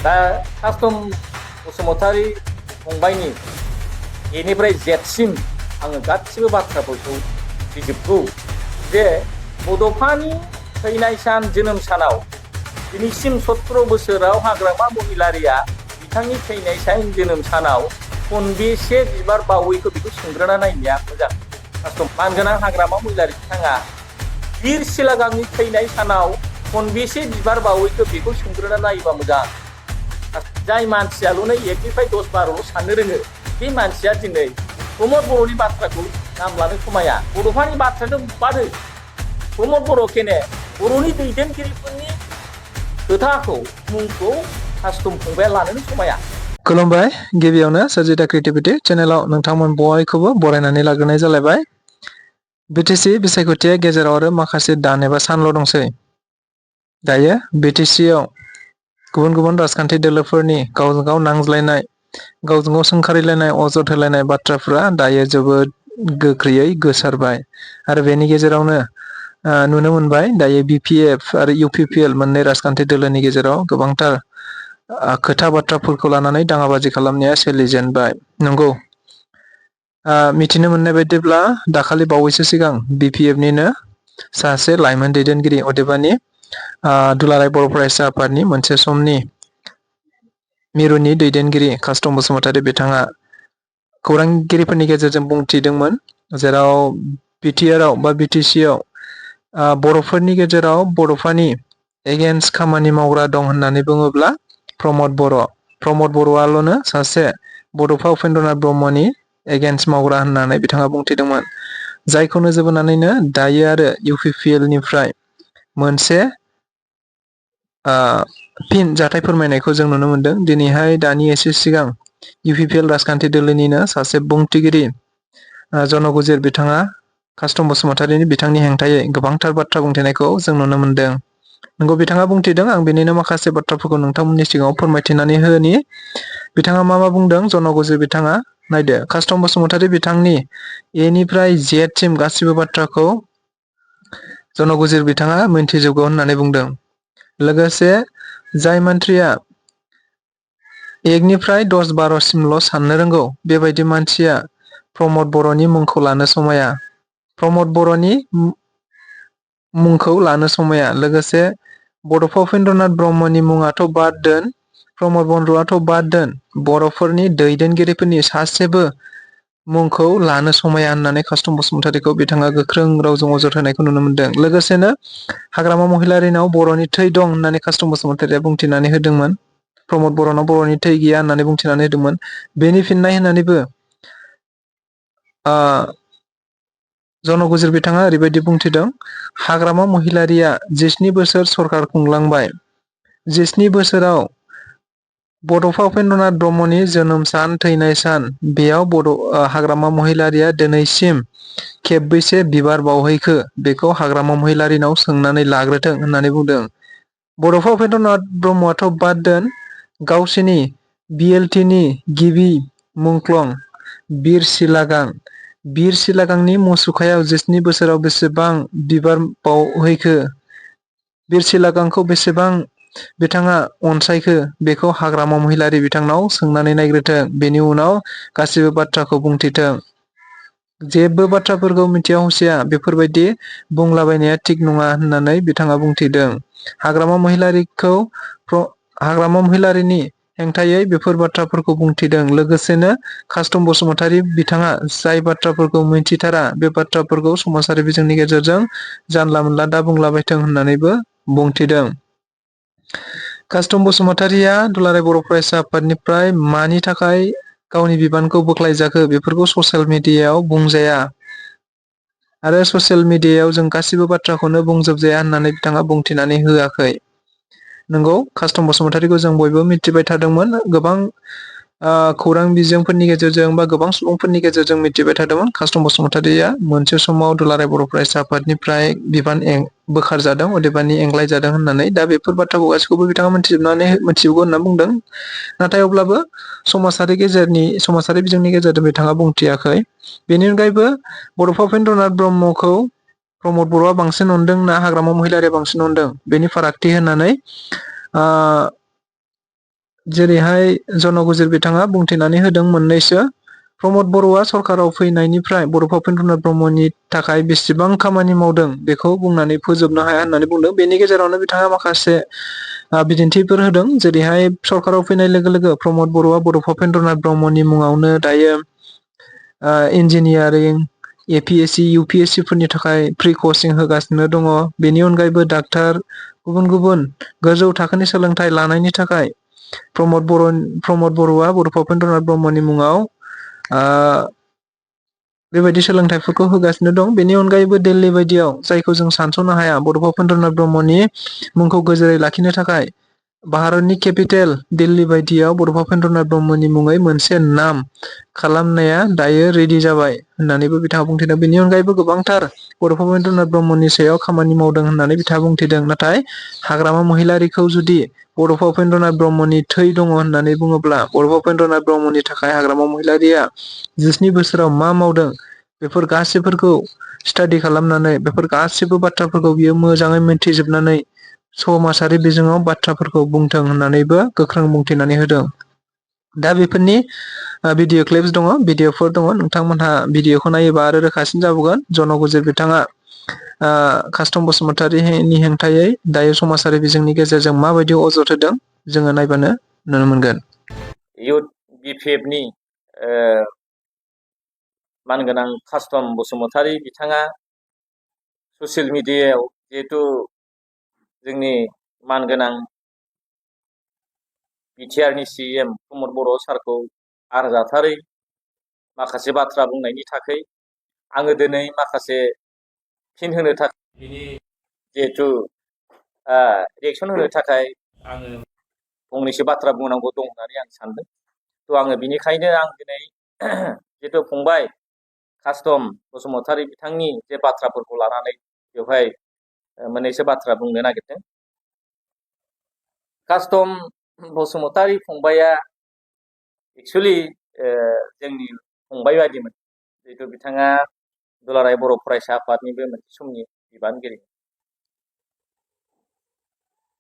दा कास्टम बसुमतारी फंबायनि एनिफ्राय जेटसिम आङो गासिबो बाथ्राफोरखौ बिजिरगौ जे बड'फानि थैनाय सान जोनोम सानाव दिनैसिम 17 बोसोराव हाग्रामा महिलारिया बिथांनि थैनाय सान जोनोम सानाव खनबेसे बिबार बावैखौ बेखौ सोंग्रोना नायनाया मोजां। कास्टम मानगोनां हाग्रामा महिलारि बिथाङा बिर सिलागांनि थैनाय सानाव खनबेसे बिबार बावैखौ बेखौ सोंग्रोना नायोबा मोजां। जाय मानसियाल'नो 1-10-12 साननो रोङो बे मानसिया दिनै प्रमद बर'नि बाथ्राखौ नाम लानो समाया। बड'फानि बाथ्राखौ बादो प्रमद बर' केने बर'नि दैदेनगिरिफोरनि खोथाखौ मुंखौ कास्टम फंबाया लानोनो समाया। खुलुमबाय। गिबियावनो सोरजिथा क्रिएटिभिटी चेनेलाव नोंथांमोन बयखौबो बरायनानै लाग्रोनाय जालायबाय। बिटिसि बिसायख'थिया गेजेराव आरो माखासे दान एबा सानल' दंसै। दायो बिटिसिआव गुबुन गुबुन राजखान्थि दोलोफोरनि गावजों गाव नांज्लायनाय, गावजों गाव सोंखारिलायनाय, अजद होलायनाय बाथ्राफोरा दायो जोबोद गोख्रैयै गोसारबाय आरो बेनि गेजेरावनो नुनो मोनबाय दायो बिपिएफ आरो इउपिपिएल मोननै राजखान्थि दोलोनि गेजेराव गोबांथार खोथा बाथ्राफोरखौ लानानै दाङाबाजि खालामनाया सोलिजेनबाय। नंगौ, मिथिनो मोननाय बायदिब्ला दाखालि बावैसो सिगां बिपिएफनिनो सासे लाइमोन दैदेनगिरि अदेबानि दुलाराय बर' फरायसा आफादनि मोनसे समनि मिरुनि दैदेनगिरि कास्टम बसुमतारी बिथाङा खौरांगिरिफोरनि गेजेरजों बुंथिदोंमोन, जेराव बिटिआरआव बा बिटिसिआव बर'फोरनि गेजेराव बड'फानि एगेन्स्ट खामानि मावग्रा दं होननानै बुङोब्ला प्रमद बर'आल'नो सासे बड'फा उपेन्द्रनाथ ब्रह्मनि एगेन्स्ट मावग्रा होननानै बिथाङा बुंथिदोंमोन। जायखौ नोजोर बोनानैनो दायो आरो इउपिपिएलनिफ्राय मोनसे फिन जाथाय फोरमायनायखौ जों नुनो मोनदों। दिनैहाय दानि एसे सिगां इउपिपिएल राजखान्थि दोलोनिनो सासे बुंथिगिरि जन'गुजिर बिथाङा कास्टम बसुमतारीनि बिथांनि हेंथायै गोबांथार बाथ्रा बुंथिनायखौ जों नुनो मोनदों। नंगौ, बिथाङा बुंथिदों। आं बेनिनो माखासे बाथ्राफोरखौ नोंथांमोननि सिगाङाव फोरमायथिनानै होनि। बिथाङा मा बुंदों जन'गुजिर बिथाङा नायदो, कास्टम बसुमतारी बिथांनि एनिफ्राय जेडसिम गासिबो बाथ्राखौ जन'गुजिर बिथाङा मिन्थिजोबगौ होननानै बुंदों। लोगोसे जाय मन्थ्रिया 1-10-12 सिमल' साननो रोंगौ बेबायदि मानसिया प्रमद बर'नि मुंखौ लानो समाया। प्रमद बर'नि मुंखौ लानो समाया। लोगोसे बड'फा उपेन्द्रनाथ ब्रह्मनि मुङाथ' बाद दोन, प्रमद बर'आथ' बाद दोन, बर'फोरनि दैदेनगिरिफोरनि सासेबो मुंखौ लानो समाया होननानै कास्टम बसुमतारीखौ बिथाङा गोख्रों रावजों अजद होनायखौ नुनो मोनदों। लोगोसेनो हाग्रामा महिलारिनाव बर'नि थै दं होननानै कास्टम बसुमतारीया बुंथिनानै होदोंमोन। प्रमद बर'नाव बर'नि थै गैया होननानै बुंथिनानै होदोंमोन। बेनि फिननाय होननानैबो जन'गुजिर बिथाङा ओरैबायदि बुंथिदों, हाग्रामा महिलारिया 17 बोसोर सरखार खुंलांबाय। 17 बोसोराव बड'फा उपेन्द्रनाथ ब्रह्मनि जोनोम सान, थैनाय सान, बेयाव हाग्रामा महिलारिया दिनैसिम खेबबैसे बिबार बावहैखो बेखौ हाग्रामा महिलारिनाव सोंनानै लाग्रोथों होननानै बुंदों। बड'फा उपेन्द्रनाथ ब्रह्मआथ' बाद दोन, गावसिनि बिएलटिनि गिबि मुंख्लं बिर सिलागांनि मुसुखायाव 17 बोसोराव बेसेबां बिबार बावहैखो, बिर सिलागांखौ बेसेबां बिथाङा अनसायखो बेखौ हाग्रामा महिलारि बिथांनाव सोंनानै नायग्रोथों। बेनि उनाव गासिबो बाथ्राखौ बुंथिथों। जेबो बाथ्राफोरखौ मिथिया हसिया बेफोरबायदि बुंलाबायनाया थिग नङा होननानै बिथाङा बुंथिदों। हाग्रामा महिलारिनि हेंथायै बेफोर बाथ्राफोरखौ बुंथिदों। लोगोसेनो कास्टम बसुमतारी बिथाङा जाय बाथ्राफोरखौ मिथिथारा बे बाथ्राफोरखौ समाजारि बिजोंनि गेजेरजों जानला मोनला दा बुंलाबायथों होननानैबो बुंथिदों। कास्टम बसुमतारीया दुलाराय बर' फरायसा आफादनिफ्राय मानि थाखाय गावनि बिबानखौ बोख्लायजाखो बेफोरखौ ससियेल मिडियायाव बुंजाया आरो ससियेल मिडियायाव जों गासिबो बाथ्राखौनो बुंजोबजाया होननानै बिथाङा बुंथिनानै होआखै। नंगौ, कास्टम बसुमतारीखौ जों बयबो मिथिबाय थादोंमोन। गोबां खौरां बिजोंफोरनि गेजेरजों बा गोबां सुबुंफोरनि गेजेरजों मिथिबाय थादोंमोन। कास्टम बसुमतारीया मोनसे समाव दुलाराय बर' फरायसा आफादनिफ्राय बिबान बोखारजादों, अदेबानि एंग्लाय जादों होननानै। दा बेफोर बाथ्राखौ गासैखौबो बिथाङा मिथिजोबगौ होनना बुंदों। नाथाय अब्लाबो समाजारि बिजोंनि गेजेरजों बिथाङा बुंथियाखै। बेनि अनगायैबो बड'फा उपेन्द्रनाथ ब्रह्मखौ प्रमद बर'आ बांसिन अनदों ना हाग्रामा महिलारिया बांसिन अनदों बेनि फारागथि होननानै जेरैहाय जन गुजिर बिथाङा बुंथिनानै होदों मोननैसो। प्रमद बर'आ सरकाराव फैनायनिफ्राय बर' भपेन्द्रनाथ ब्रह्मनि थाखाय बेसेबां खामानि मावदों बेखौ बुंनानै फोजोबनो हाया होननानै बुंदों। बेनि गेजेरावनो बिथाङा माखासे बिदिन्थिफोर होदों। जेरैहाय सरकाराव फैनाय लोगो लोगो प्रमद बर'आ बर' भपेन्द्रनाथ ब्रह्मनि मुङावनो दायो इन्जिनियारिं, APSC, UPSC फोरनि थाखाय फ्रि कचिं होगासिनो दङ। बेनि अनगायैबो डाक्टार, गुबुन गुबुन गोजौ थाखोनि सोलोंथाइ लानायनि थाखाय प्रमद बर'आ बर' भपेन्द्रनाथ ब्रह्मनि मुङाव बेबायदि सोलोंथाइफोरखौ होगासिनो दं। बेनि अनगायैबो दिल्ली बायदियाव, जायखौ जों सानस'नो हाया, बर' भपेन्द्रनाथ ब्रह्मनि मुंखौ गोजोरै लाखिनो थाखाय भारतनि केपिटेल दिल्ली बायदियाव बर' भपेन्द्रनाथ ब्रह्मनि मुङै मोनसे नाम खालामनाया दायो रेडि जाबाय होननानैबो बिथाङा बुंथिदों। बेनि अनगायैबो गोबांथार बर' भपेन्द्रनाथ ब्रह्मनि सायाव खामानि मावदों होननानै बिथाङा बुंथिदों। नाथाय हाग्रामा महिलारिखौ जुदि बर' भपेन्द्रनाथ ब्रह्मनि थै दङ होननानै बुङोब्ला, बर' भपेन्द्रनाथ ब्रह्मनि थाखाय हाग्रामा महिलारिया 17 बोसोराव मा मावदों बेफोर गासैफोरखौ स्टाडि खालामनानै, बेफोर गासैबो बाथ्राफोरखौ बियो मोजाङै मिन्थिजोबनानै समाजारि बिजोङाव बाथ्राफोरखौ बुंथों होननानैबो गोख्रों बुंथिनानै होदों। दा बेफोरनि भिडिअ क्लिप्स दङ, भिडिअफोर दङ। नोंथांमोनहा भिडिअखौ नायोबा आरो रोखासिन जाबोगोन। जन गुजिर बिथाङा कास्टम बसुमतारीनि हेंथायै दायो समाजारि बिजोंनि गेजेरजों माबायदि अजद होदों, जोङो नायबानो नुनो मोनगोन। इउथ BPFनि मानगोनां कास्टम बसुमतारी बिथाङा ससियेल मिडियायाव जिहेतु जोंनि मानगोनां बिटिआरनि CM प्रमद बर' सारखौ आरजाथारै माखासे बाथ्रा बुंनायनि थाखाय आङो दिनै माखासे फिन होनो थाखाय, बिनि जिहेतु रिएक्सन होनो थाखाय आङो फंनैसो बाथ्रा बुंनांगौ दं होननानै आं सानदों। आङो बिनिखायनो आं दिनै जिहेतु फंबाय कास्टम बसुमतारी बिथांनि जे बाथ्राफोरखौ लानानै बेवहाय मोननैसो बाथ्रा बुंनो नागिरदों। कास्टम बसुमतारी फंबाया एक्सुअलि जोंनि फंबाय बायदिमोन। जिहेतु बिथाङा दुलाराय बर' फरायसा आफादनिबो मोनसे समनि बिबानगिरि।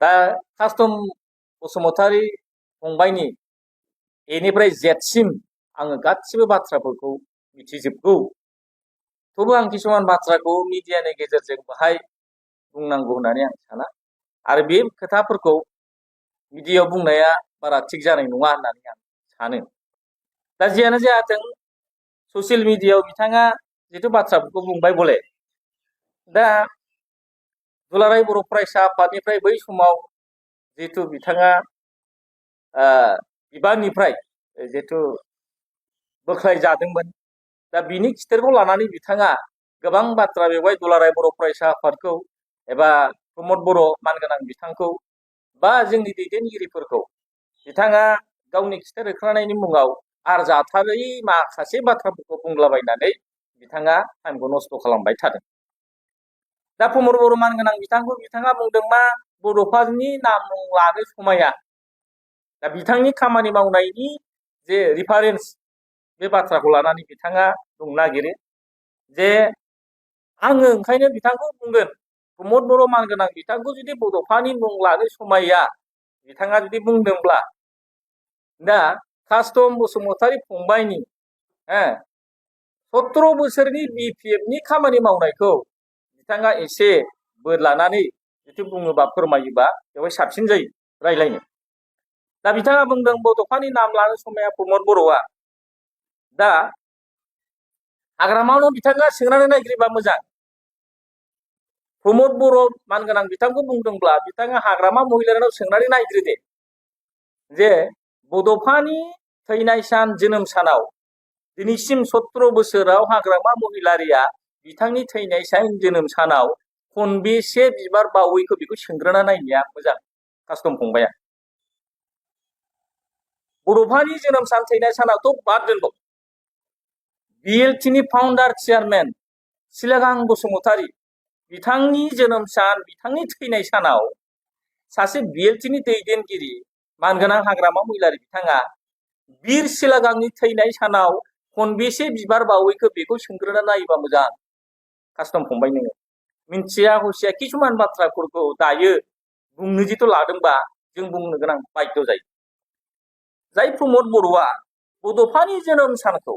दा कास्टम बसुमतारी फंबायनि एनिफ्राय जेडसिम आङो गासिबो बाथ्राफोरखौ मिथिजोबगौ। थेवबो आं किसुमान बाथ्राखौ मिडियानि गेजेरजों बाहाय बुंनांगौ होननानै आं साना, आरो बे खोथाफोरखौ मिडियायाव बुंनाया बारा थिग जानाय नङा होननानै आं सानो। दा जियानो जाथों, ससियेल मिडियायाव बिथाङा जिथु बाथ्राफोरखौ बुंबाय बले, दा दुलाराय बर' फरायसा आफादनिफ्राय बै समाव जिहेतु बिथाङा बिबाननिफ्राय जिहेतु बोख्लाय जादोंमोन, दा बिनि खिथेरखौ लानानै बिथाङा गोबां बाथ्रा बेवहाय दुलाराय बर' फरायसा आफादखौ एबा प्रमद बर' मानगोनां बिथांखौ बा जोंनि दैदेनगिरिफोरखौ बिथाङा गावनि खिथेर होखांनायनि मुङाव आरजाथारै माखासे बाथ्राफोरखौ बुंलाबायनानै बिथाङा टाइमखौ नस्थ' खालामबाय थादों। दा प्रमद बर' मानगोनां बिथांखौ बिथाङा बुंदों मा बड'फानि नाम लानो समाया। दा बिथांनि खामानि मावनायनि जे रिफारेन्स, बे बाथ्राखौ लानानै बिथाङा बुंनो नागिरो जे आङो ओंखायनो बिथांखौ बुंगोन, प्रमद बर' मानगोनां बिथांखौ जुदि बड'फानि मुं लानो समाया बिथाङा जुदि बुंदोंब्ला, दा कास्टम बसुमतारी फंबायनि 17 बोसोरनि BPFनि खामानि मावनायखौ बिथाङा एसे बोदलानानै जुदि बुङोबा, फोरमायोबा बेवहाय साबसिन जायो रायलायनो। दा बिथाङा बुंदों बड'फानि नाम लानो समाया प्रमद बर'आ। दा हाग्रामायावनो बिथाङा सोंनानै नायग्रोबा मोजां। प्रमद बर' मानगोनां बिथांखौ बुंदोंब्ला बिथाङा हाग्रामा महिलारिनाव सोंनानै नायग्रोदे जे बड'फानि थैनाय सान, जोनोम सानाव दिनैसिम 17 बोसोराव हाग्रामा महिलारिया बिथांनि थैनाय सान, जोनोम सानाव खनबेसे बिबार बावैखौ बेखौ सोंग्रोना नायनाया मोजां कास्टम फंबाया। बड'फानि जोनोम सान, थैनाय सानावथ' बाद दोनबाव, BLTनि फाउन्डार चेयारमेन सिलागां बसुमतारी बिथांनि जोनोम सान, बिथांनि थैनाय सानाव सासे BLTनि दैदेनगिरि मानगोनां हाग्रामा महिलारि बिथाङा बिर सिलागांनि थैनाय सानाव खनबेसे बिबार बावैखौ बेखौ सोंग्रोना नायोबा मोजां कास्टम फंबाय। नोङो मिन्थिया हसिया किसुमान बाथ्राफोरखौ दायो बुंनो जिथु लादोंबा जों बुंनो गोनां बाध्य जायो। जाय प्रमद बर'आ बड'फानि जोनोम सानखौ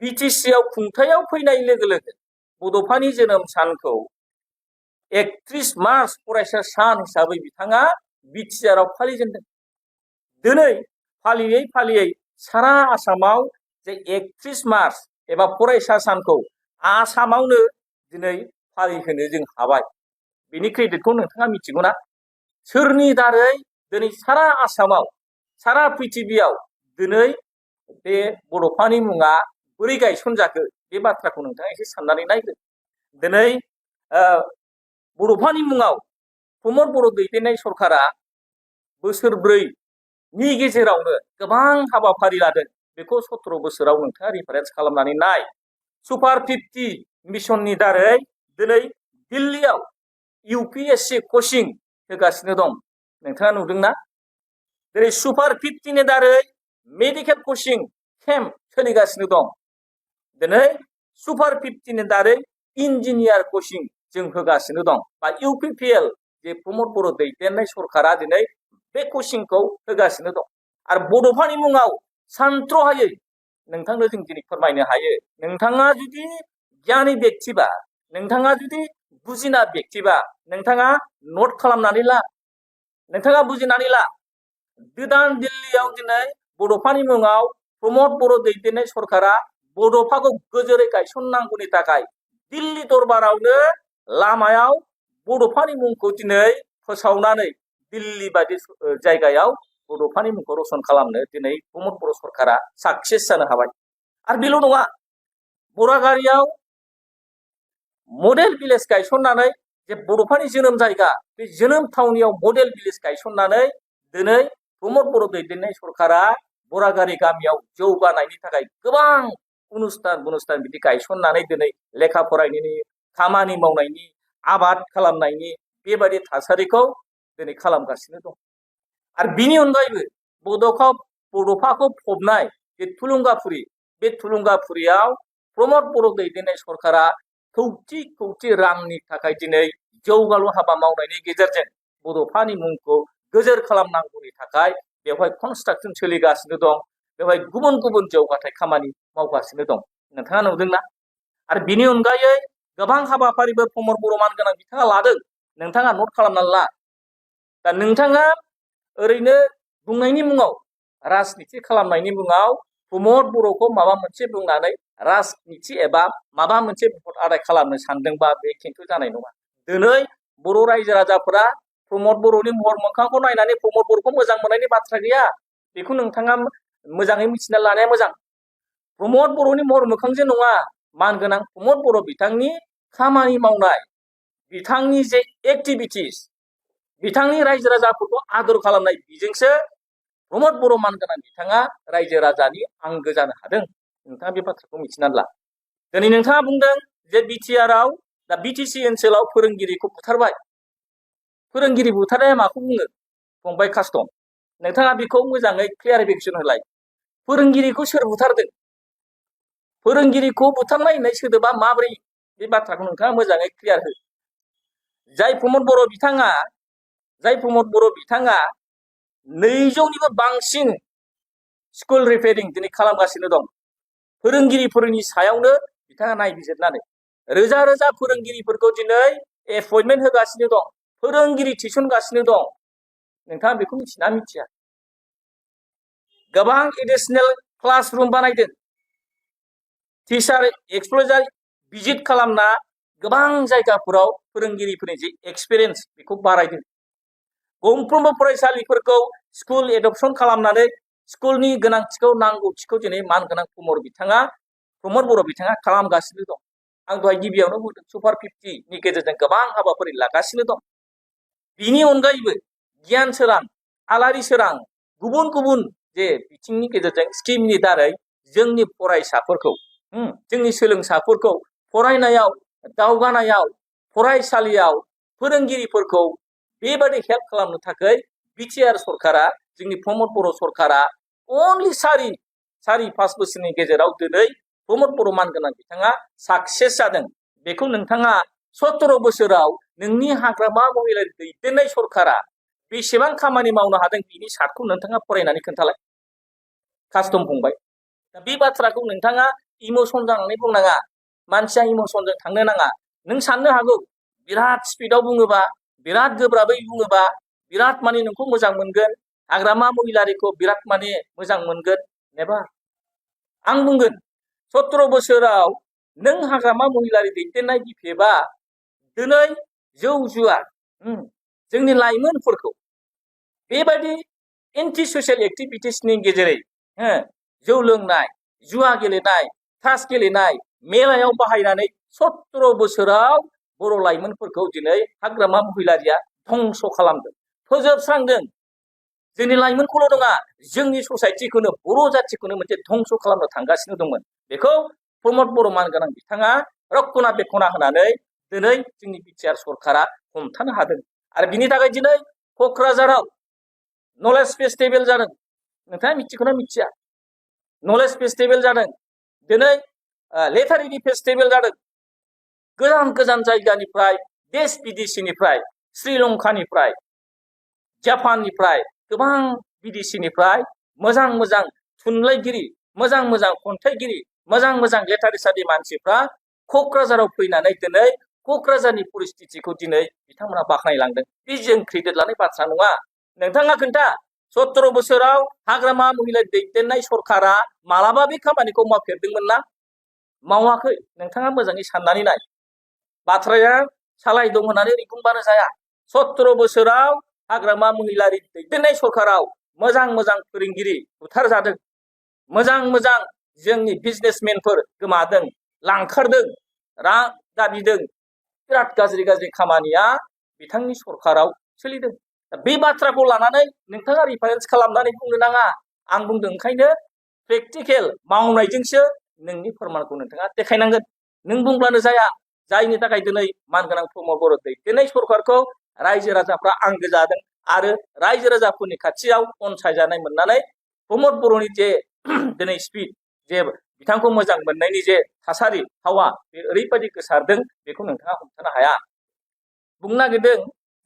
बिटिसिआव खुंथायाव फैनाय लोगो लोगो बड'फानि जोनोम सानखौ 31 मार्च फरायसा सान हिसाबै बिथाङा बिटिआरआव फालिजेनदों। दिनै फालियै फालियै सारा आसामाव जे 31 मार्च एबा फरायसा सानखौ आसामावनो दिनै फालिहोनो जों हाबाय। बेनि क्रेडिटखौ नोंथाङा मिथिगौना? सोरनि दारै दिनै सारा आसामाव सारा पृथिबियाव दिनै बे बड'फानि मुङा बोरै गायसनजाखो बे बाथ्राखौ नोंथाङा एसे साननानै नायदो। दिनै बड'फानि मुङाव प्रमद बर' दैदेननाय सरकारा बोसोरब्रैनि गेजेरावनो गोबां हाबाफारि लादों। बेखौ 17 बोसोराव नोंथाङा रिफारेन्स खालामनानै नाय। सुपार 50 मिशननि दारै दिनै दिल्लीयाव UPSC कचिं होगासिनो दं। नोंथाङा नुदोंना? जेरै सुपार 50नि दारै मेडिकेल कचिं केम्प सोलिगासिनो दं। दिनै सुपार 50नि दारै इन्जिनियार कचिं जों होगासिनो दं। बा UPPL जे प्रमद बर' दैदेननाय सरकारा दिनै बे कचिंखौ होगासिनो दं। आरो बड'फानि मुङाव सानथ्र'हायै नोंथांनो जों दिनै फोरमायनो हायो। नोंथाङा जुदि गियानि व्यक्तिबा, नोंथाङा जुदि बुजिना व्यक्तिबा, नोंथाङा नट खालामनानै ला, नोंथाङा बुजिनानै ला। गोदान दिल्लीयाव दिनै बड'फानि मुङाव प्रमद बर' दैदेननाय सरकारा बड'फाखौ गोजोरै गायसननांगौनि थाखाय दिल्ली दरबारावनो लामायाव बड'फानि मुंखौ दिनै फोसावनानै दिल्ली बायदि जायगायाव बड'फानि मुंखौ रसन खालामनो दिनै प्रमद बर' सरकारा साक्सेस जानो हाबाय। आरो बेल' नङा, बरागारियाव मडेल भिलेज गायसननानै जे बड'फानि जोनोम जायगा, बे जोनोम थावनियाव मडेल भिलेज गायसननानै दिनै प्रमद बर' दैदेननाय सरकारा बरागारि गामियाव जौगानायनि थाखाय गोबां अनुस्थान बिदि गायसननानै दिनै लेखा फरायनायनि, खामानि मावनायनि, आबाद खालामनायनि बेबायदि थासारिखौ दिनै खालामगासिनो दं। आरो बिनि अनगायैबो बड'फाखौ फबनाय जे थुलुंगाफुरि, बे थुलुंगाफुरियाव प्रमद बर' दैदेननाय सरकारा खौथि खौथि रांनि थाखाय दिनै जौगालु हाबा मावनायनि गेजेरजों बड'फानि मुंखौ गोजोर खालामनांगौनि थाखाय बेवहाय कनस्ट्राक्सन सोलिगासिनो दं। बेवहाय गुबुन गुबुन जौगाथाय खामानि मावगासिनो दं। नोंथाङा नुदोंना? आरो बिनि अनगायै गोबां हाबाफारिफोर प्रमद बर' मानगोनां बिथाङा लादों। नोंथाङा नट खालामनानै ला। दा नोंथाङा ओरैनो बुंनायनि मुङाव, राजनिति खालामनायनि मुङाव प्रमद बर'खौ माबा मोनसे बुंनानै राजनिति एबा माबा मोनसे भट आदाय खालामनो सानदोंबा बे खिन्थु जानाय नङा। दिनै बर' रायजो राजाफोरा प्रमद बर'नि महर मोखांखौ नायनानै प्रमद बर'खौ मोजां मोननायनि बाथ्रा गैया। बेखौ नोंथाङा मोजाङै मिथिना लानाया मोजां। प्रमद बर'नि महर मोखांजों नङा, मानगोनां प्रमद बर' बिथांनि खामानि मावनाय, बिथांनि जे एक्टिभिटिस, बिथांनि रायजो राजाफोरखौ आदर खालामनाय, बेजोंसो प्रमद बर' मानगोनां बिथाङा रायजो राजानि आंगो जानो हादों। नोंथाङा बे बाथ्राखौ मिथिनानै ला। दिनै नोंथाङा बुंदों जे बिटिआरआव, दा बिटिसि ओनसोलाव फोरोंगिरिखौ बुथारबाय। फोरोंगिरि बुथारनाया माखौ बुङो फंबाय कास्टम? नोंथाङा बेखौ मोजाङै क्लियारिफिकेसन होलाय। फोरोंगिरिखौ सोर बुथारदों? फोरोंगिरिखौ बुथारनाय होननाय सोदोबा माबोरै? बे बाथ्राखौ नोंथाङा मोजाङै क्लियार हो। जाय प्रमद बर' बिथाङा 200निबो बांसिन स्कुल रिपेयारिं दिनै खालामगासिनो दं। फोरोंगिरिफोरनि सायावनो बिथाङा नायबिजिरनानै रोजा रोजा फोरोंगिरिफोरखौ दिनै एपइन्टमेन्ट होगासिनो दं, फोरोंगिरि थिसनगासिनो दं। नोंथाङा बेखौ मिथिना मिथिया? गोबां एडिशनेल क्लास रुम बानायदों। टिचार एक्सप्लजार भिजिट खालामना गोबां जायगाफोराव फोरोंगिरिफोरनि जे एक्सपिरियेन्स बेखौ बारायदों। गंफ्रोमबो फरायसालिफोरखौ स्कुल एडप्शन खालामनानै स्कुलनि गोनांथिखौ, नांगौथिखौ दिनै मानगोनां प्रमद बर' बिथाङा खालामगासिनो दं। आं दहाय गिबियावनो बुंदों सुपार 50नि गेजेरजों गोबां हाबाफारि लागासिनो दं। बिनि अनगायैबो गियान सोरां, आलारि सोरां, गुबुन गुबुन जे बिथिंनि गेजेरजों स्किमनि दारै जोंनि फरायसाफोरखौ, जोंनि सोलोंसाफोरखौ फरायनायाव, दावगानायाव, फरायसालियाव फोरोंगिरिफोरखौ बेबादि हेल्प खालामनो थाखाय बिटिआर सरकारा, जोंनि प्रमद बर' सरकारा अनलि 4-5 बोसोरनि गेजेराव दिनै प्रमद बर' मानगोनां बिथाङा साक्सेस जादों। बेखौ नोंथाङा 17 बोसोराव नोंनि हाग्रामा महिलारि दैदेननाय सरकारा बेसेबां खामानि मावनो हादों, बिनि सार्टखौ नोंथाङा फरायनानै खोन्थालाय। कास्टम फंबाय दा बे बाथ्राखौ नोंथाङा इमोसन जानानै बुंनाङा मानसिया इमोसनजों थांनो नाङा नों साननो हागौ बिराद स्पिडआव बुङोबा बिराद गोब्राबै बुङोबा बिराद माने नोंखौ मोजां मोनगोन हाग्रामा महिलारिखौ बिराद माने मोजां मोनगोन नेबा आं बुंगोन 17 बोसोराव नों हाग्रामा महिलारि दैदेननाय बिफेबा दिनै जौ जुवा जोंनि लाइमोनफोरखौ बेबायदि एन्टि ससियेल एक्टिभिटिसनि गेजेरै जौ लोंनाय जुवा गेलेनाय तास गेलेनाय मेलायाव बाहायनानै 17 बोसोराव बर' लाइमोनफोरखौ दिनै हाग्रामा महिलारिया धंस खालामदों फोजोबस्रांदों जोंनि लाइमोनखौल' नङा जोंनि ससाइटिखौनो बर' जाथिखौनो मोनसे धंस खालामनो थांगासिनो दंमोन बेखौ प्रमद बर' मानगोनां बिथाङा रक्षना बेखना होनानै दिनै जोंनि बिटिआर सरकारा हमथानो हादों आरो बिनि थाखाय दिनै क'क्राझाराव नलेज फेस्टिभेल जादों नोंथाङा मिथिगौना मिथिया नलेज फेस्टिभेल जादों दिनै लेटारिनि फेस्टिभेल जादों गोजान गोजान जायगानिफ्राय देश बिदेशनिफ्राय श्रीलंकानिफ्राय जापाननिफ्राय गोबां बिदेशिनिफ्राय मोजां मोजां थुनलाइगिरि मोजां मोजां खन्थाइगिरि मोजां मोजां लिटारेसारनि मानसिफ्रा क'क्राझाराव फैनानै दिनै क'क्राझारनि परिस्थितिखौ दिनै बिथांमोना बाख्नायलांदों बे जों क्रेडिट लानाय बाथ्रा नङा नोंथाङा खोन्था 17 बोसोराव हाग्रामा महिला दैदेननाय सरकारा मालाबा बे खामानिखौ मावफेरदोंमोन ना मावाखै नोंथाङा मोजाङै साननानै नाय बाथ्राया सालाय दं होननानै बुंबानो जाया 17 बोसोराव हाग्रामा महिलारि दैदेननाय सरकाराव मोजां मोजां फोरोंगिरि बुथारजादों मोजां मोजां जोंनि बिजनेसमेनफोर गोमादों लांखारदों रां दाबिदों बिराद गाज्रि गाज्रि खामानिया बिथांनि सरकाराव सोलिदों बे बाथ्राखौ लानानै नोंथाङा रिफारेन्स खालामनानै बुंनो नाङा आं बुंदों ओंखायनो प्रेक्टिकेल मावनायजोंसो नोंनि फोरमानखौ नोंथाङा देखायनांगोन नों बुंब्लानो जाया जायनि थाखाय दिनै मानगोनां प्रमद बर' दैदेननाय सरकारखौ रायजो राजाफ्रा आंगो जादों आरो रायजो राजाफोरनि खाथियाव अनसायजानाय मोननानै प्रमद बर'नि जे दिनै स्पिड जे बिथांखौ मोजां मोननायनि जे थासारि हावा बे ओरैबायदि गोसारदों बेखौ नोंथाङा हमथानो हाया बुंनो नागिरदों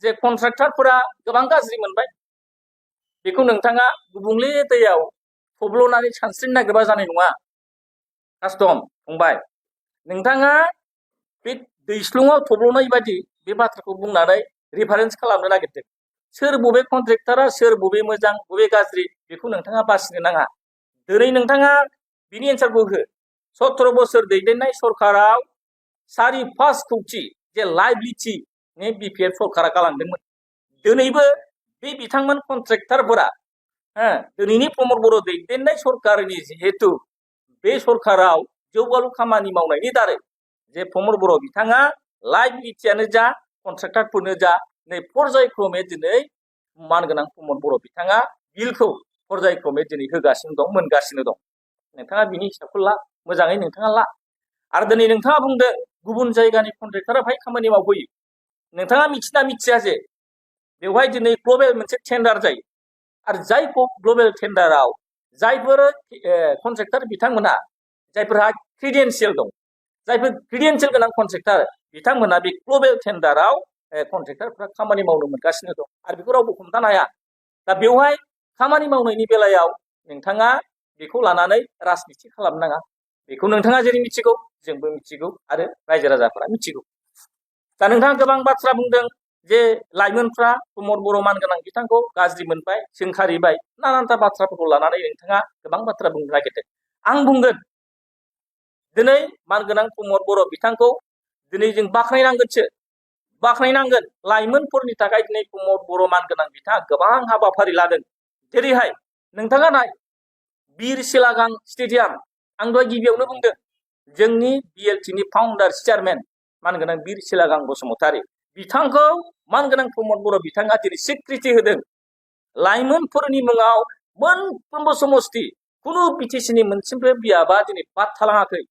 जे कन्ट्राक्टरफोरा गोबां गाज्रि मोनबाय बेखौ नोंथाङा गुबुंले दैयाव थब्ल'नानै सानस्रिनो नागिरबा जानाय नङा कास्टम फंबाय नोंथाङा बे दैस्लुङाव थब्ल'नाय बायदि बे बाथ्राखौ बुंनानै रिफारेन्स खालामनो नागिरदों सोर बबे कन्ट्रेक्टरा सोर बबे मोजां बबे गाज्रि बेखौ नोंथाङा बासिनो नाङा दिनै नोंथाङा बिनि एन्सारखौ हो 17 बोसोर दैदेननाय सरकाराव 5.5 कौटि जे लाइबिलिटि बिपिएफ सरकारा गालांदोंमोन दिनैबो बे बिथांमोन कन्ट्रेक्टरफोरा दिनैनि प्रमद बर' दैदेननाय सरकारनि जिहेतु बे सरकाराव जौगालु खामानि मावनायनि दारै जे प्रमद बर' बिथाङा लाइबिलिटियानो जा कन्ट्रेक्टरफोरनो जा नै पर्यायक्रमे दिनै मानगोनां प्रमद बर' बिथाङा बिलखौ पर्यायक्रमे दिनै होगासिनो दं मोनगासिनो दं नोंथाङा बिनि हिसाबखौ ला मोजाङै नोंथाङा ला आरो दिनै नोंथाङा बुंदों गुबुन जायगानि कन्ट्रेक्टरा बेहाय खामानि मावफैयो नोंथाङा मिथिना मिथिया जे बेवहाय दिनै ग्लबेल मोनसे टेन्डार जायो आरो जाय ग्लबेल टेन्डाराव जायफोर कन्ट्रेक्टर बिथांमोना जायफोरहा क्रिडेन्सियेल दं जायफोर क्रिडेन्सियेल गोनां कन्ट्रेक्टर बिथांमोना बे ग्लबेल टेन्डाराव कन्ट्रेक्टरफ्रा खामानि मावनो मोनगासिनो दं आरो बेखौ रावबो हमथानो हाया दा बेवहाय खामानि मावनायनि बेलायाव नोंथाङा बेखौ लानानै राजनिति खालामनो नाङा बेखौ नोंथाङा जेरै मिथिगौ जोंबो मिथिगौ आरो रायजो राजाफोरा मिथिगौ दा नोंथाङा गोबां बाथ्रा बुंदों जे लाइमोनफ्रा प्रमद बर' मानगोनां बिथांखौ गाज्रि मोनबाय सोंखारिबाय नानानथा बाथ्राफोरखौ लानानै नोंथाङा गोबां बाथ्रा बुंनो नागिरदों आं बुंगोन दिनै मानगोनां प्रमद बर' बिथांखौ दिनै जों बाख्नायनांगोन लाइमोनफोरनि थाखाय दिनै प्रमद बर' मानगोनां बिथाङा गोबां हाबाफारि लादों जेरैहाय नोंथाङा नाय बिर सिलागां स्टेडियाम आं दहाय गिबियावनो बुंदों जोंनि बिएलटिनि फाउन्डार चेयारमेन मानगोनां बिर सिलागां बसुमतारी बिथांखौ मानगोनां प्रमद बर' बिथाङा दिनै स्वीकृति होदों लाइमोनफोरनि मुङाव मोनफ्रोमबो समस्ति खुनु बिटिसिनि मोनसेबो बियाबा दिनै बाद थालाङाखै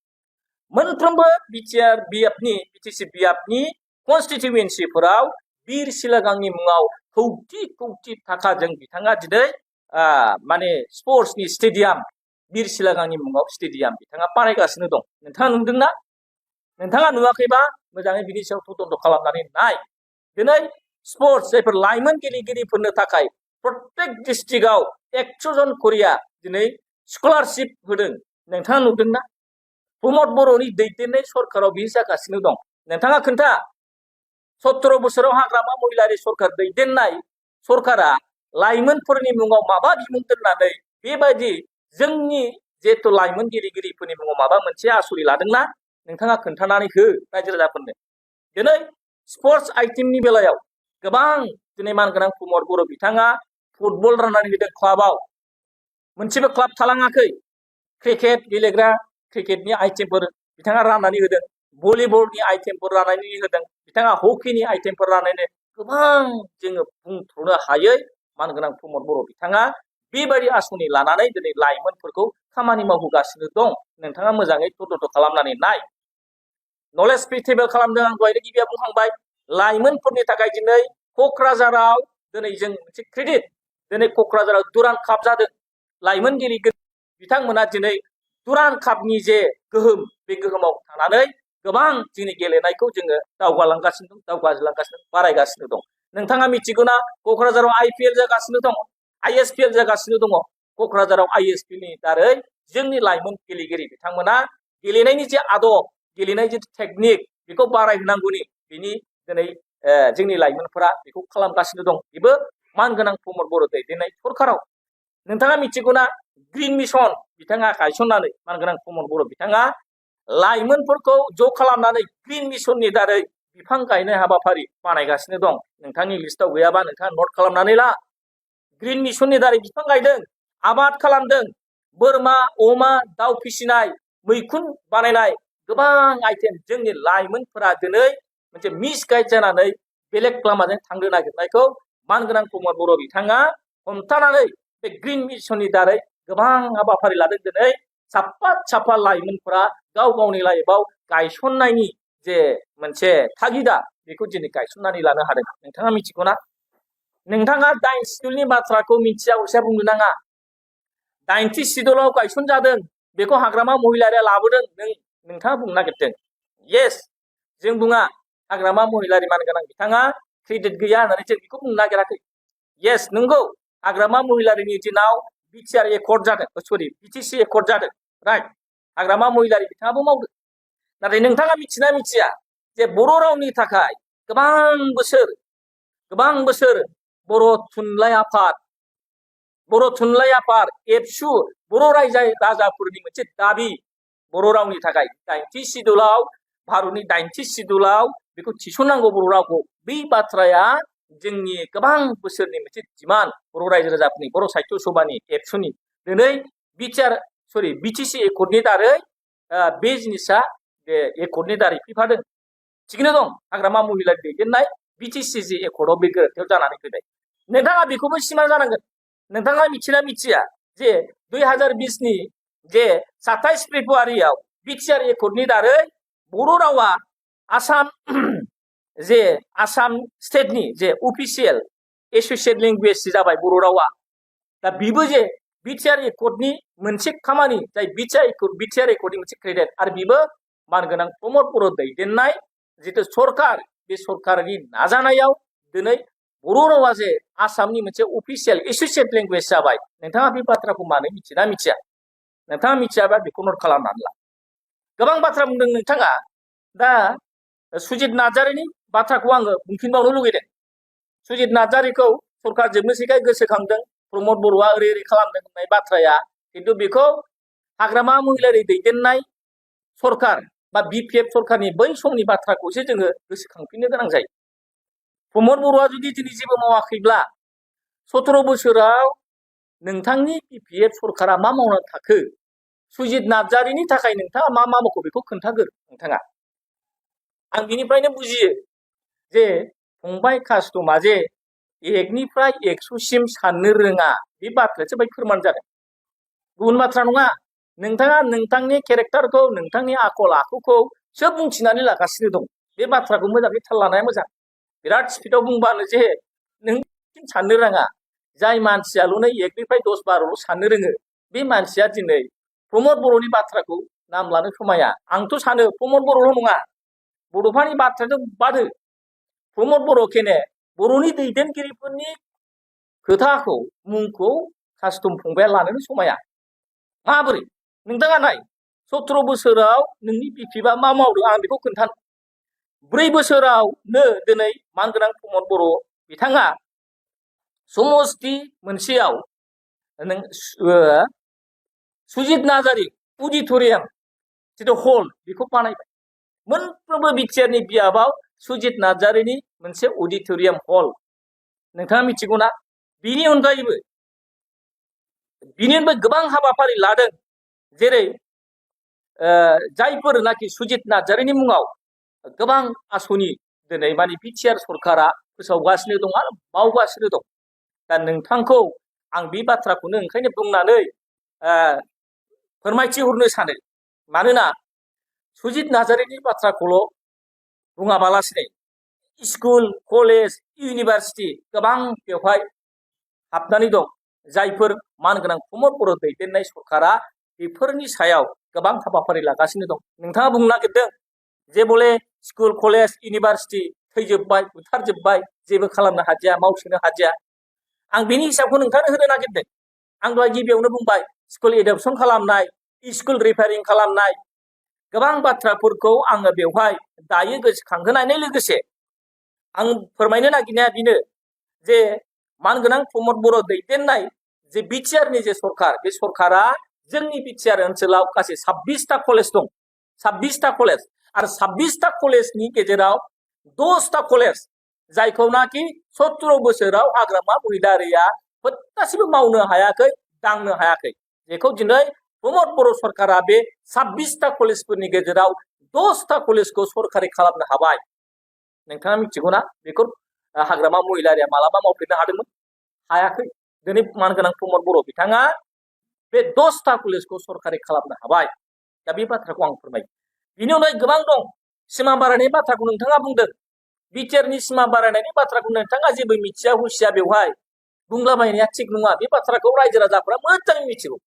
मोनफ्रोमबो बिटिसि बियाबनि कनस्टिटिउयेन्सिफोराव बिर सिलागांनि मुङाव कौटि थाखाजों बिथाङा दिनै माने स्पर्ट्सनि स्टेडियाम बिर सिलागांनि मुङाव स्टेडियाम बिथाङा बानायगासिनो दं नोंथाङा नुदोंना नोंथाङा नुवाखैबा मोजाङै बिनि सायाव तदन्त खालामनानै नाय दिनै स्पर्ट्स जायफोर लाइमोन गेलेगिरिफोरनो थाखाय प्रत्येक डिस्ट्रिक्टआव 100 जन करिया दिनै स्कलारशिप होदों नोंथाङा नुदोंना प्रमद बर'नि दैदेननाय सरकाराव बे जागासिनो दं नोंथाङा खोन्था 17 बोसोराव हाग्रामा महिलारि सरकार दैदेननाय सरकारा लाइमोनफोरनि मुङाव माबा बिमुं दोननानै बेबायदि जोंनि जेथु लाइमोन गेलेगिरिफोरनि मुङाव माबा मोनसे आसुरि लादोंना नोंथाङा खोन्थानानै हो रायजो राजाफोरनो दिनै स्पर्ट्स आइटेमनि बेलायाव गोबां दिनै मानगोनां प्रमद बर' बिथाङा फुटबल राननानै होदों क्लाबाव मोनसेबो क्लाब थालाङाखै क्रिकेट गेलेग्रा क्रिकेटनि आइटेमफोर बिथाङा राननानै होदों भलिबलनि आइटेमफोर राननानै होदों बिथाङा हकिनि आइटेमफोर राननानै गोबां जोङो बुंथ'नो हायै मानगोनां प्रमद बर' बिथाङा बेबायदि आसनि लानानै दिनै लाइमोनफोरखौ खामानि मावहोगासिनो दं नोंथाङा मोजाङै तदन्त खालामनानै नाय नलेज फेस्टिभेल खालामदों आं दहायनो गिबियाव बुंखांबाय लाइमोनफोरनि थाखाय दिनै क'क्राझाराव दिनै जों मोनसे क्रेडिट दिनै क'क्राझाराव दुरान्ड काप जादों लाइमोन गेलेगिरि बिथांमोना दिनै दुरान्ड कापनि जे गोहोम बे गोहोमाव थानानै गोबां जोंनि गेलेनायखौ जोङो दावगालांगासिनो दं बारायगासिनो दं नोंथाङा मिथिगौना क'क्राझाराव IPL जागासिनो दं ISPL जागासिनो दङ क'क्राझाराव ISPL नि दारै जोंनि लाइमोन गेलेगिरि बिथांमोना गेलेनायनि जे आदब गेलेनाय जे टेकनिक बेखौ बारायहोनांगौनि बिनि दिनै जोंनि लाइमोनफोरा बेखौ खालामगासिनो दं बेबो मानगोनां प्रमद बर' दैदेननाय सरकाराव नोंथाङा मिथिगौना ग्रिन मिशन बिथाङा गायसननानै मानगोनां प्रमद बर' बिथाङा लाइमोनफोरखौ ज' खालामनानै ग्रिन मिशननि दारै बिफां गायनाय हाबाफारि बानायगासिनो दं नोंथांनि लिस्टआव गैयाबा नोंथाङा नट खालामनानै ला ग्रिन मिशननि दारै बिफां गायदों आबाद खालामदों बोरमा अमा दाउ फिसिनाय मैखुन बानायनाय गोबां आइटेम जोंनि लाइमोनफोरा दिनै मोनसे मिसगाइड जानानै बेलेग लामाजों थांनो नागिरनायखौ मानगोनां प्रमद बर' बिथाङा हमथानानै बे ग्रिन मिशननि दारै गोबां हाबाफारि लादों दिनै साफा लाइमोनफोरा गाव गावनि लाइफआव गायसननायनि जे मोनसे थागिदा बेखौ दिनै गायसननानै लानो हादों नोंथाङा मिथिगौना नोंथाङा 8 सिडुलनि बाथ्राखौ मिथिया हसिया बुंनो नाङा 8थि सिडुलाव गायसनजादों बेखौ हाग्रामा महिलारिया लाबोदों नोंथाङा बुंनो नागिरदों येस जों बुङा हाग्रामा महिलारि मानगोनां बिथाङा क्रेडिट गैया होननानै जों बेखौ बुंनो नागिराखै येस नंगौ हाग्रामा महिलारिनि दिनाव BTR एकर्ड जादों BTC एकर्ड जादों राइट हाग्रामा महिलारि बिथाङाबो मावदों नाथाय नोंथाङा मिथिना मिथिया जे बर' रावनि थाखाय गोबां बोसोर बर' थुनलाइ आफाद एबसु बर' रायजो राजाफोरनि मोनसे दाबि बर' रावनि थाखाय 8थि सिडुलाव भारतनि 8थि सिडुलाव बेखौ थिसननांगौ बर' रावखौ बे बाथ्राया जोंनि गोबां बोसोरनि मोनसे डिमान्ड बर' रायजो राजाफोरनि बर' साहित्य सभानि एबसुनि दिनै BTC एकर्डनि दारै बे जिनिसा बे एकर्डनि दारै फैफादों थिगैनो दं हाग्रामा महिलारि दैदेननाय BTC जे एकर्डआव बे गोरोन्थियाव जानानै फैबाय नोंथाङा बेखौबो सिमा जानांगोन नोंथाङा मिथिना मिथिया जे 2020 नि जे 27 फेब्रुवारियाव BTR एकर्डनि दारै बर' रावा आसाम स्टेटनि जे अफिसियेल एसोसिएट लेंगुवेज जाबाय बर' रावा दा बेबो जे BTR एकर्डनि मोनसे खामानि जाय BTR एकर्डनि मोनसे क्रेडिट आरो बेबो मानगोनां प्रमद बर' दैदेननाय जितु सरकार बे सरकारनि नाजानायाव दिनै बर' रावा जे आसामनि मोनसे अफिसियेल एसोसिएट लेंगुवेज जाबाय नोंथाङा बे बाथ्राखौ मानो मिथिना मिथिया नोंथाङा मिथियाबा बेखौ नट खालामनानै ला गोबां बाथ्रा बुंदों नोंथाङा दा सुजित नार्जारिनि बाथ्राखौ आङो बुंफिनबावनो लुगैदों सुजित नार्जारिखौ सरकार जोबनोसैखाय गोसोखांदों प्रमद बर'आ ओरै खालामदों होननाय बाथ्राया खिन्थु बेखौ हाग्रामा महिलारि दैदेननाय सरकार बा BPF सरकारनि बै समनि बाथ्राखौसो जोङो गोसोखांफिननो गोनां जायो प्रमद बर'आ जुदि दिनै जेबो मावाखैब्ला 17 बोसोराव नोंथांनि BPF सरकारा मा मावना थाखो सुजित नार्जारिनि थाखाय नोंथाङा मा मावखो बेखौ खोन्थागोर नोंथाङा आं बिनिफ्रायनो बुजियो जे फंबाय कास्टमा जे 1 निफ्राय 100 सिम साननो रोङा बे बाथ्रायासो बाय फोरमान जादों गुबुन बाथ्रा नङा नोंथाङा नोंथांनि केरेक्टारखौ नोंथांनि आखल आखुखौ सोब बुंथिनानै लागासिनो दं बे बाथ्राखौ मोजाङै थाल लानाया मोजां बिराद स्पिडआव बुंबानो जे नों साननो रोङा जाय मानसियाल'नो 1 निफ्राय 10 12ल' साननो रोङो बे मानसिया दिनै प्रमद बर'नि बाथ्राखौ नाम लानो समाया आंथ' सानो प्रमद बर'ल' नङा बड'फानि बाथ्राजों बादो प्रमद बर' केने बर'नि दैदेनगिरिफोरनि खोथाखौ मुंखौ कास्टम फंबाया लानोनो समाया माबोरै नोंथाङा नाय 17 बोसोराव नोंनि बिफिबा मा मावदों आं बेखौ खोन्थानो 4 बोसोरावनो दिनै मानगोनां प्रमद बर' बिथाङा समस्ति मोनसेयाव नों सुजित नार्जारि अडिट'रियाम जिथु हल बेखौ बानायबाय मोनफ्रोमबो बिटिआरनि बियाबाव सुजित नार्जारिनि मोनसे अडिट'रियाम हल नोंथाङा मिथिगौ ना बिनि अनगायैबो गोबां हाबाफारि लादों जेरै जायफोरनाखि सुजित नार्जारिनि मुङाव गोबां आसनि दिनै माने बिटिआर सरकारा फोसावगासिनो दं आरो मावगासिनो दं दा नोंथांखौ आं बे बाथ्राखौनो ओंखायनो बुंनानै फोरमायथि हरनो सानो मानोना सुजित नार्जारिनि बाथ्राखौल' बुङाबालासिनो स्कुल कलेज इउनिभार्सिटि गोबां बेवहाय हाबनानै दं जायफोर मानगोनां प्रमद बर' दैदेननाय सरकारा बेफोरनि सायाव गोबां हाबाफारि लागासिनो दं नोंथाङा बुंनो नागिरदों जे बले स्कुल कलेज इउनिभार्सिटि थैजोबबाय बुथारजोबबाय जेबो खालामनो हादिया मावसोनो हादिया आं बेनि हिसाबखौ नोंथांनो होनो नागिरदों आं दहाय गिबियावनो बुंबाय स्कुल एडप्सन खालामनाय स्कुल रिपेयारिं खालामनाय गोबां बाथ्राफोरखौ आङो बेवहाय दायो गोसोखांहोनायनि लोगोसे आं फोरमायनो नागिरनाया बेनो जे मानगोनां प्रमद बर' दैदेननाय जे बिटिआरनि जे सरकार बे सरकारा जोंनि बिटिआर ओनसोलाव गासै 26टा कलेज दं 26टा कलेज आरो 26टा कलेजनि गेजेराव 10टा कलेज जायखौनाखि 17 बोसोराव हाग्रामा महिलारिया फोथासेबो मावनो हायाखै दांनो हायाखै जेखौ दिनै प्रमद बर' सरकारा बे 26टा कलेजफोरनि गेजेराव 10टा कलेजखौ सरकारि खालामनो हाबाय नोंथाङा मिथिगौ ना बेखौ हाग्रामा महिलारिया मालाबा मावफेरनो हादोंमोन हायाखै दिनै मानगोनां प्रमद बर' बिथाङा बे 10टा कलेजखौ सरकारि खालामनो हाबाय दा बे बाथ्राखौ आं फोरमायो बिनि अनगायै गोबां दं सिमा बारायनायनि बाथ्राखौ नोंथाङा बुंदों बिटिआरनि सिमा बारायनायनि बाथ्राखौ नोंथाङा जेबो मिथिया हुसिया बेवहाय बुंलाबायनाया थिग नङा बे बाथ्राखौ रायजो राजाफोरा मोजाङै मिथिगौ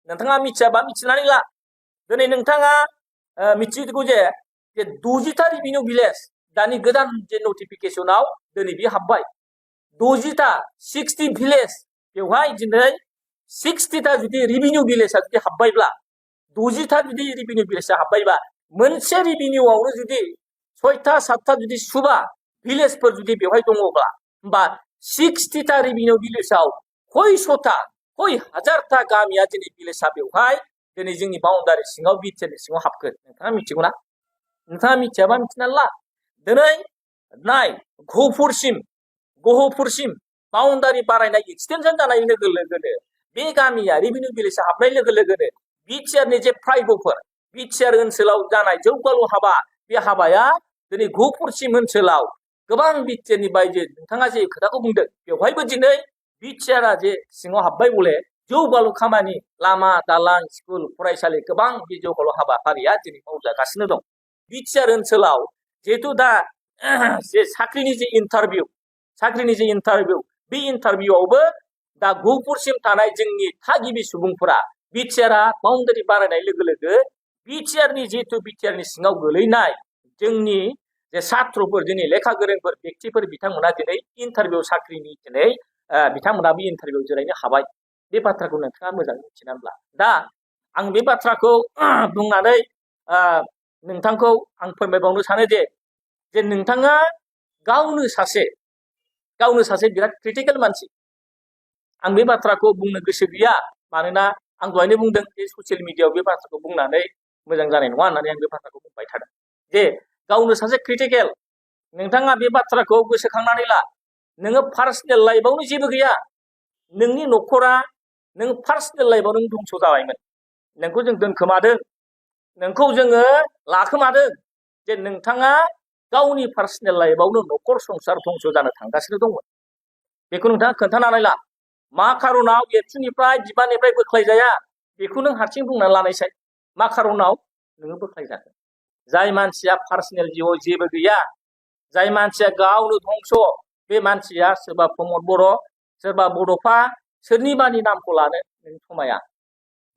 नोंथाङा मिथियाबा मिथिनानै ला दिनै नोंथाङा मिथिगौ जे 60टा रेभिनिउ भिलेज दानि गोदान जे नटिफिकेशनाव दिनै बे हाबबाय 60टा 60 भिलेज बेवहाय दिनै 60टा जुदि रेभिनिउ भिलेजआ जुदि हाबबायब्ला 60टा जुदि रेभिनिउ भिलेजआ हाबबायबा मोनसे रेभिनिउआवनो जुदि 6टा 7टा जुदि सुबा भिलेजफोर जुदि बेवहाय दङब्ला होमबा 60टा रेभिनिउ भिलेजआव खयश'था खय हाजारथा गामिया दिनै भिलेजआ बेवहाय दिनै जोंनि बाउन्डारि सिङाव बिटिआरनि सिङाव हाबगोन नोंथाङा मिथिगौ ना नोंथाङा मिथियाबा मिथिनानै ला दिनै नाय गहपुरसिम बाउन्डारि बारायनाय एक्सटेनसन जानाय लोगो लोगोनो बे गामिया रेभिनिउ भिलेजआ हाबनाय लोगो लोगोनो बिटिआरनि जे फ्रायबोफोर बिटिआर ओनसोलाव जानाय जौगालु हाबा बे हाबाया दिनै गहपुरसिम ओनसोलाव गोबां बिटिआरनि बायजो नोंथाङा जे खोथाखौ बुंदों बेवहायबो दिनै बिटिआरआ जे सिङाव हाबबाय बले जौगालु खामानि लामा दालां स्कुल फरायसालि गोबां बे जौगालु हाबाफारिया दिनै मावजागासिनो दं बिटिआर ओनसोलाव जिहेतु दा जे साख्रिनि जे इन्टारभिउ बे इन्टारभिउआवबो दा गहपुरसिम थानाय जोंनि थागिबि सुबुंफोरा बिटिआरआ बाउन्डारि बारायनाय लोगो लोगो बिटिआरनि जिहेतु बिटिआरनि सिङाव गोलैनाय जोंनि जे सात्रफोर दिनै लेखा गोरोंफोर व्यक्तिफोर बिथांमोना दिनै इन्टारभिउ साख्रिनि दिनै बिथांमोना बे इन्टारभिउ जिरायनो हाबाय बे बाथ्राखौ नोंथाङा मोजाङै मिथिनांब्ला दा आं बे बाथ्राखौ बुंनानै नोंथांखौ आं फोरमायबावनो सानो जे नोंथाङा गावनो सासे बिराद क्रिटिकेल मानसि आं बे बाथ्राखौ बुंनो गोसो गैया मानोना आं दहायनो बुंदों जे ससियेल मिडियायाव बे बाथ्राखौ बुंनानै मोजां जानाय नङा होननानै आं बे बाथ्राखौ बुंबाय थादों जे गावनो सासे क्रिटिकेल नोंथाङा बे बाथ्राखौ गोसोखांनानै ला नोङो पार्सनेल लाइफआवनो जेबो गैया नोंनि न'खरा नों पार्सनेल लाइफआव नों धंस जाबायमोन नोंखौ जों दोनखोमादों नोंखौ जोङो लाखोमादों जे नोंथाङा गावनि पार्सनेल लाइफआवनो न'खर संसार धंस जानो थांगासिनो दंमोन बेखौ नोंथाङा खोन्थानानै ला मा खारनाव एबसुनिफ्राय बिबाननिफ्राय बोख्लायजाया बेखौ नों हारसिं बुंनानै लानायसाय मा खारनाव नोङो बोख्लायजागोन जाय मानसिया पार्सनेल जिउआव जेबो गैया जाय मानसिया गावनो धंस बे मानसिया सोरबा प्रमद बर' सोरबा बड'फा सोरनिबानि नामखौ लानो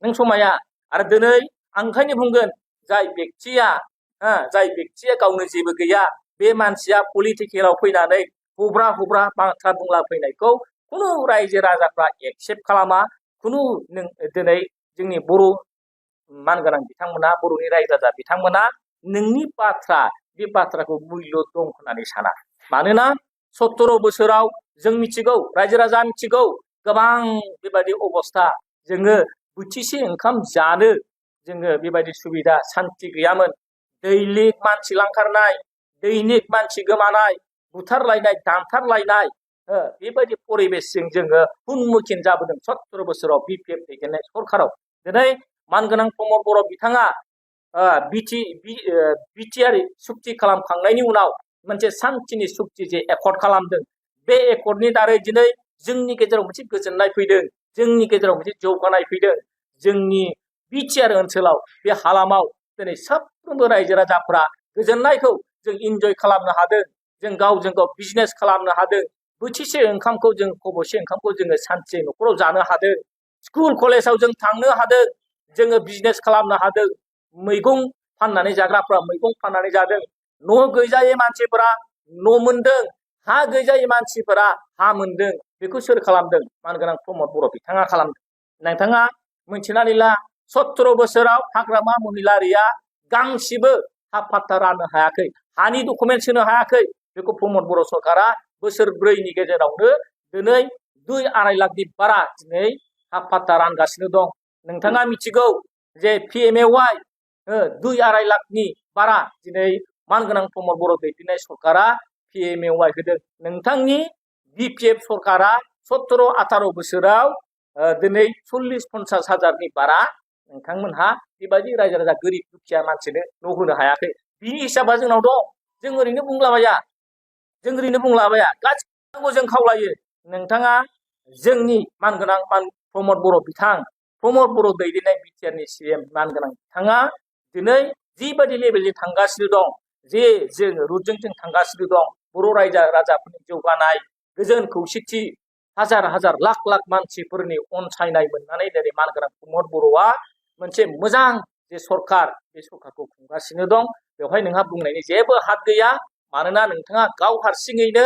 नों समाया आरो दिनै आं ओंखायनो बुंगोन जाय व्यक्तिया गावनो जेबो गैया बे मानसिया पलिटिकेलाव फैनानै हुब्रा बाथ्रा बुंला फैनायखौ खुनु रायजो राजाफ्रा एक्सेप्ट खालामा खुनु दिनै जोंनि बर' मानगोनां बिथांमोना बर'नि रायजो राजा बिथांमोना नोंनि बाथ्रा बे बाथ्राखौ मुल्य दं होननानै साना मानोना 17 बोसोराव जों मिथिगौ रायजो राजा मिथिगौ गोबां बेबायदि अबस्था जोङो बोथिसे ओंखाम जानो जोङो बेबायदि सुबिदा सान्ति गैयामोन दैलिक मानसि लांखारनाय दैनिक मानसि गोमानाय बुथारलायनाय दानथारलायनाय बेबायदि परिबेसजों जोङो उन्मुखिन जाबोदों 17 बोसोराव बिपिएफ दैदेननाय सरखाराव दिनै मानगोनां प्रमद बर' बिथाङा बिटिआर सुक्ति खालामखांनायनि उनाव मोनसे सान्थिनि सुक्ति जे एकर्ड खालामदों बे एकर्डनि दारै दिनै जोंनि गेजेराव मोनसे गोजोननाय फैदों जोंनि गेजेराव मोनसे जौगानाय फैदों जोंनि बिटिआर ओनसोलाव बे हालामाव दिनै साफ्रोमबो रायजो राजाफ्रा गोजोननायखौ जों इन्जय खालामनो हादों जों गावजों गाव बिजनेस खालामनो हादों बोथिसे ओंखामखौ जों खबसे ओंखामखौ जोङो सान्थियै न'खराव जानो हादों स्कुल कलेजाव जों थांनो हादों जोङो बिजनेस खालामनो हादों मैगं फाननानै जाग्राफ्रा मैगं फाननानै जादों न' गैजायै मानसिफोरा न' मोनदों हा गैजायै मानसिफोरा हा मोनदों बेखौ सोर खालामदों मानगोनां प्रमद बर' बिथाङा खालामदों नोंथाङा मिथिनानै ला 17 बोसोराव हाग्रामा महिलारिया गांसेबो हा फाट्टा राननो हायाखै हानि डकुमेन्टस होनो हायाखै बेखौ प्रमद बर' सरकारा बोसोरब्रैनि गेजेरावनो दिनै 2-2.5 लाखनि बारा दिनै हा फाट्टा रानगासिनो दं नोंथाङा मिथिगौ जे PMAY 2-2.5 लाखनि बारा दिनै मानगोनां प्रमद बर' दैदेननाय सरकारा PMAY होदों नोंथांनि बिपिएफ सरकारा 17-18 बोसोराव दिनै 40-50 हाजारनि बारा नोंथांमोनहा बेबायदि रायजो राजा गोरिब दुखिया मानसिनो न' होनो हायाखै बिनि हिसाबा जोंनाव दं जों ओरैनो बुंलाबाया गासिबो जों खावलायो नोंथाङा जोंनि मानगोनां प्रमद बर' बिथां प्रमद बर' दैदेननाय बिटिआरनि CM मानगोनां बिथाङा दिनै जिबायदि लेभेलजों थांगासिनो दं जे जों रुटजों जों थांगासिनो दं बर' रायजो राजाफोरनि जौगानाय गोजोन खौसेथि हाजार हाजार लाख लाख मानसिफोरनि अनसायनाय मोननानै दिनै मानगोनां प्रमद बर'आ मोनसे मोजां जे सरकार बे सरकारखौ खुंगासिनो दं बेवहाय नोंहा बुंनायनि जेबो हाद गैया मानोना नोंथाङा गाव हारसिङैनो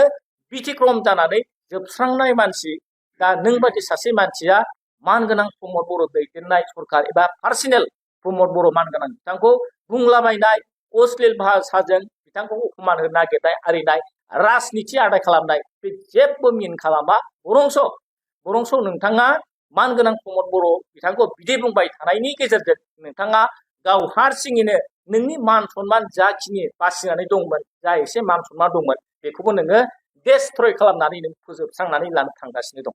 बिथिक्रम जानानै जोबस्रांनाय मानसि दा नों बायदि सासे मानसिया मानगोनां प्रमद बर' दैदेननाय सरकार एबा पार्सनेल प्रमद बर' मानगोनां बिथांखौ बुंलाबायनाय अश्लील भाषाजों बिथांखौ अपमान होनो नागिरनाय आरिनाय राजनिथि आदाय खालामनाय बे जेबो मिन खालामा बरंस नोंथाङा मानगोनां प्रमद बर' बिथांखौ बिदि बुंबाय थानायनि गेजेरजों नोंथाङा गाव हारसिङैनो नोंनि मान सन्मान जाखिनि बासिनानै दंमोन जा एसे मान सन्मान दंमोन बेखौबो नोङो डेस्ट्रय खालामनानै नों फोजोबस्रांनानै लानो थांगासिनो दं